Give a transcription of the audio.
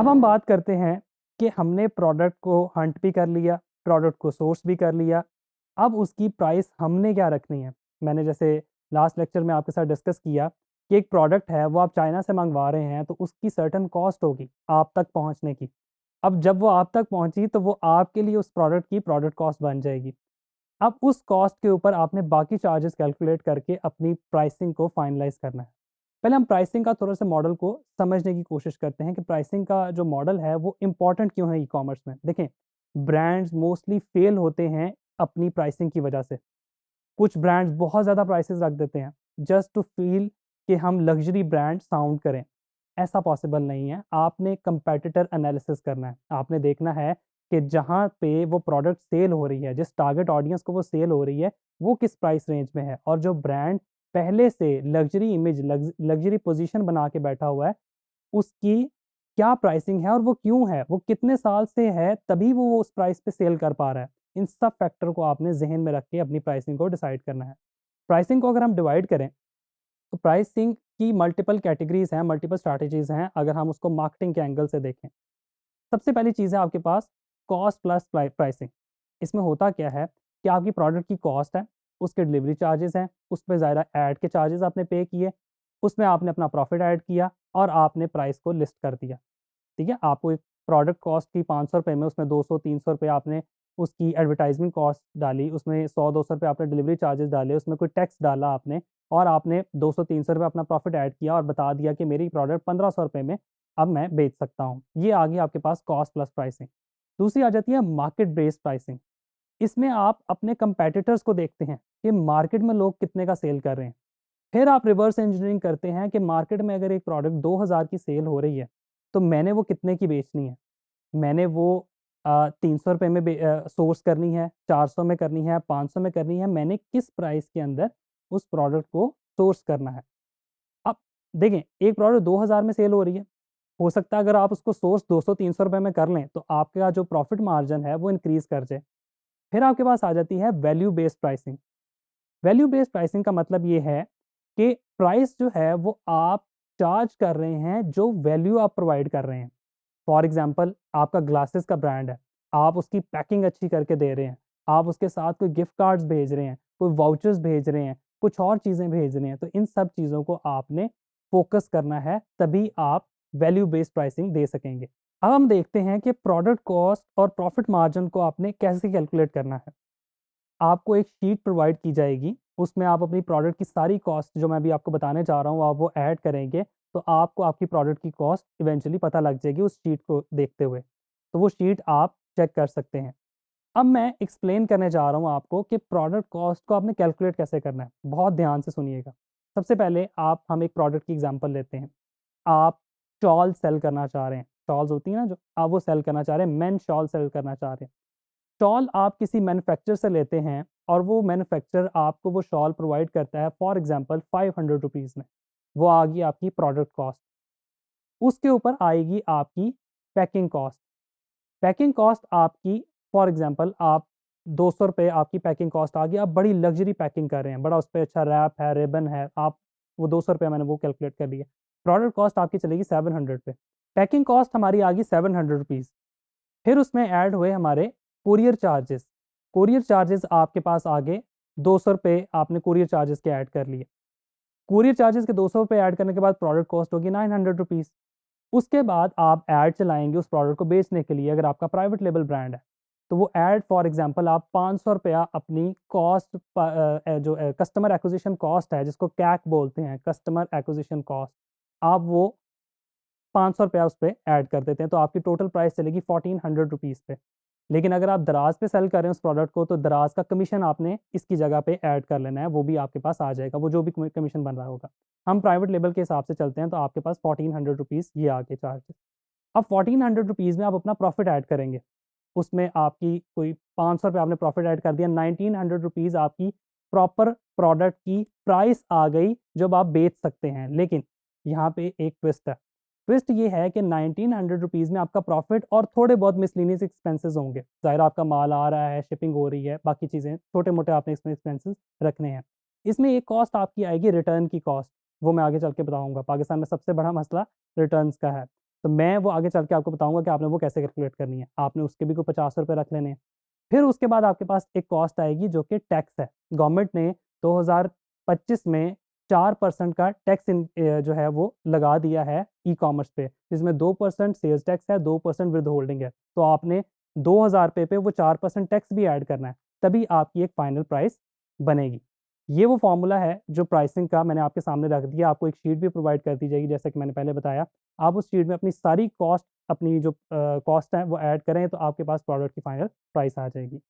अब हम बात करते हैं कि हमने प्रोडक्ट को हंट भी कर लिया, प्रोडक्ट को सोर्स भी कर लिया। अब उसकी प्राइस हमने क्या रखनी है? मैंने जैसे लास्ट लेक्चर में आपके साथ डिस्कस किया कि एक प्रोडक्ट है वो आप चाइना से मंगवा रहे हैं तो उसकी सर्टेन कॉस्ट होगी आप तक पहुंचने की। अब जब वो आप तक पहुंची तो वो आपके लिए उस प्रोडक्ट की प्रोडक्ट कॉस्ट बन जाएगी। अब उस कॉस्ट के ऊपर आपने बाकी चार्जेस कैलकुलेट करके अपनी प्राइसिंग को फाइनलाइज करना है। पहले हम प्राइसिंग का थोड़ा सा मॉडल को समझने की कोशिश करते हैं कि प्राइसिंग का जो मॉडल है वो इम्पॉर्टेंट क्यों है ई कॉमर्स में। देखें, ब्रांड्स मोस्टली फेल होते हैं अपनी प्राइसिंग की वजह से। कुछ ब्रांड्स बहुत ज़्यादा प्राइसेस रख देते हैं जस्ट टू फील कि हम लग्जरी ब्रांड साउंड करें। ऐसा पॉसिबल नहीं है। आपने कंपेटिटर एनालिसिस करना है। आपने देखना है कि जहाँ पे वो प्रोडक्ट सेल हो रही है, जिस टारगेट ऑडियंस को वो सेल हो रही है, वो किस प्राइस रेंज में है और जो ब्रांड पहले से लग्जरी इमेज लग्जरी पोजीशन बना के बैठा हुआ है, उसकी क्या प्राइसिंग है और वो क्यों है, वो कितने साल से है तभी वो उस प्राइस पे सेल कर पा रहा है। इन सब फैक्टर को आपने जहन में रख के अपनी प्राइसिंग को डिसाइड करना है। प्राइसिंग को अगर हम डिवाइड करें तो प्राइसिंग की मल्टीपल कैटेगरीज हैं, मल्टीपल स्ट्रैटेजीज हैं। अगर हम उसको मार्केटिंग के एंगल से देखें, सबसे पहली चीज़ है आपके पास कॉस्ट प्लस प्राइसिंग। इसमें होता क्या है कि आपकी प्रोडक्ट की कॉस्ट है, उसके डिलीवरी चार्जेस हैं, उस पर ज़ायरा ऐड के चार्जेस आपने पे किए, उसमें आपने अपना प्रॉफिट ऐड किया और आपने प्राइस को लिस्ट कर दिया। ठीक है, आपको एक प्रोडक्ट कॉस्ट थी 500 रुपये में, उसमें 200-300 रुपये आपने उसकी एडवर्टाइजमेंट कॉस्ट डाली, उसमें 100-200 रुपये आपने डिलीवरी चार्जेस डाले, उसमें कोई टैक्स डाला आपने और आपने 200-300 रुपये अपना प्रॉफिट ऐड किया और बता दिया कि मेरी प्रोडक्ट 1500 रुपये में अब मैं बेच सकता हूँ। ये आ गई आपके पास कॉस्ट प्लस प्राइसिंग। दूसरी आ जाती है मार्केट बेस्ड प्राइसिंग। इसमें आप अपने कंपेटिटर्स को देखते हैं कि मार्केट में लोग कितने का सेल कर रहे हैं। फिर आप रिवर्स इंजीनियरिंग करते हैं कि मार्केट में अगर एक प्रोडक्ट 2000 की सेल हो रही है तो मैंने वो कितने की बेचनी है। मैंने वो 300 रुपये में सोर्स करनी है, 400 में करनी है, 500 में करनी है, मैंने किस प्राइस के अंदर उस प्रोडक्ट को सोर्स करना है। अब देखें, एक प्रोडक्ट 2000 में सेल हो रही है, हो सकता है अगर आप उसको सोर्स 200-300 रुपये में कर लें तो आपका जो प्रॉफिट मार्जिन है वो इंक्रीज कर जाए। फिर आपके पास आ जाती है value based pricing. Value based pricing का मतलब ये है कि प्राइस जो है वो आप चार्ज कर रहे हैं जो वैल्यू आप प्रोवाइड कर रहे हैं। फॉर एग्जांपल, आपका ग्लासेस का ब्रांड है, आप उसकी पैकिंग अच्छी करके दे रहे हैं, आप उसके साथ कोई गिफ्ट कार्ड्स भेज रहे हैं, कोई वाउचर्स भेज रहे हैं, कुछ और चीज़ें भेज रहे हैं, तो इन सब चीज़ों को आपने फोकस करना है, तभी आप वैल्यू बेस्ड प्राइसिंग दे सकेंगे। अब हम देखते हैं कि प्रोडक्ट कॉस्ट और प्रॉफिट मार्जिन को आपने कैसे कैलकुलेट करना है। आपको एक शीट प्रोवाइड की जाएगी, उसमें आप अपनी प्रोडक्ट की सारी कॉस्ट जो मैं अभी आपको बताने जा रहा हूँ आप वो ऐड करेंगे, तो आपको आपकी प्रोडक्ट की कॉस्ट इवेंचुअली पता लग जाएगी उस शीट को देखते हुए। तो वो शीट आप चेक कर सकते हैं। अब मैं एक्सप्लेन करने जा रहा हूँ आपको कि प्रोडक्ट कॉस्ट को आपने कैलकुलेट कैसे करना है। बहुत ध्यान से सुनिएगा। सबसे पहले हम एक प्रोडक्ट की एग्जांपल लेते हैं। आप शॉल सेल करना चाह रहे हैं, शॉल्स होती हैं ना जो, आप वो सेल करना चाह रहे हैं, मेन शॉल सेल करना चाह रहे हैं। शॉल आप किसी मैन्युफैक्चरर से लेते हैं और वो मैन्युफैक्चरर आपको वो शॉल प्रोवाइड करता है फॉर एग्जांपल 500 रुपीज़ में। वो आ गई आपकी प्रोडक्ट कॉस्ट। उसके ऊपर आएगी आपकी पैकिंग कॉस्ट। पैकिंग कॉस्ट आपकी फॉर एग्जांपल आप 200 रुपये आपकी पैकिंग कॉस्ट आ गई। आप बड़ी लग्जरी पैकिंग कर रहे हैं, बड़ा उस पे अच्छा रैप है, रिबन है, आप वो 200 रुपये मैंने वो कैलकुलेट कर लिया। प्रोडक्ट कॉस्ट आपकी चलेगी 700 पे। पैकिंग कॉस्ट हमारी आ गई 700 रुपीज़। फिर उसमें ऐड हुए हमारे कुरियर चार्जेस। कुरियर चार्जेस आपके पास आ गए 200 रुपये, आपने कुरियर चार्जेस के ऐड कर लिए। कुरियर चार्जेस के 200 रुपये ऐड करने के बाद प्रोडक्ट कॉस्ट होगी 900 रुपीज़। उसके बाद आप ऐड चलाएंगे उस प्रोडक्ट को बेचने के लिए। अगर आपका प्राइवेट लेबल ब्रांड है तो वो ऐड फॉर एग्जांपल आप 500 रुपया अपनी कॉस्ट जो कस्टमर एक्विजिशन कॉस्ट है, जिसको कैक बोलते हैं, कस्टमर एक्विजिशन कॉस्ट, आप वो 500 रुपया उस पर ऐड कर देते हैं तो आपकी टोटल प्राइस चलेगी 1400 रुपीज़ पे। लेकिन अगर आप दराज पे सेल कर रहे हैं उस प्रोडक्ट को तो दराज का कमीशन आपने इसकी जगह पे ऐड कर लेना है, वो भी आपके पास आ जाएगा, वो जो भी कमीशन बन रहा होगा। हम प्राइवेट लेबल के हिसाब से चलते हैं तो आपके पास 1400 रुपीज़ ये आ गए चार्जेस। अब 1400 रुपीज़ में आप अपना प्रॉफिट ऐड करेंगे। उसमें आपकी कोई 500 रुपये आपने प्रॉफिट ऐड कर दिया, 1900 रुपीज़ आपकी प्रॉपर प्रोडक्ट की प्राइस आ गई जब आप बेच सकते हैं। लेकिन यहाँ पे एक ट्विस्ट है। ट्विस्ट ये है कि 1900 रुपीज़ में आपका प्रॉफिट और थोड़े बहुत मिसलेनियस एक्सपेंसेस होंगे। ज़ाहिर आपका माल आ रहा है, शिपिंग हो रही है, बाकी चीज़ें छोटे-मोटे आपने इसमें एक्सपेंसेस रखने हैं। इसमें एक कॉस्ट आपकी आएगी रिटर्न की कॉस्ट, वो मैं आगे चल के बताऊँगा। पाकिस्तान में सबसे बड़ा मसला रिटर्न्स का है। तो मैं वो आगे चल के आपको बताऊँगा कि आपने वो कैसे कैलकुलेट करनी है। आपने उसके भी कोई ₹50 रख लेने हैं। फिर उसके बाद आपके पास एक कॉस्ट आएगी जो कि टैक्स है। गवर्नमेंट ने 2025 में 4% का टैक्स जो है वो लगा दिया है ई-कॉमर्स पे, जिसमें 2% सेल्स टैक्स है, 2% विथहोल्डिंग है। तो आपने ₹2000 पे वो 4% टैक्स भी ऐड करना है, तभी आपकी एक फाइनल प्राइस बनेगी। ये वो फ़ॉर्मूला है जो प्राइसिंग का मैंने आपके सामने रख दिया, आपको एक शीट भी प्रोवाइड कर दी जाएगी जैसा कि मैंने पहले बताया। आप उस शीट में अपनी सारी कॉस्ट अपनी जो कॉस्ट है वो ऐड करें तो आपके पास प्रोडक्ट की फाइनल प्राइस आ जाएगी।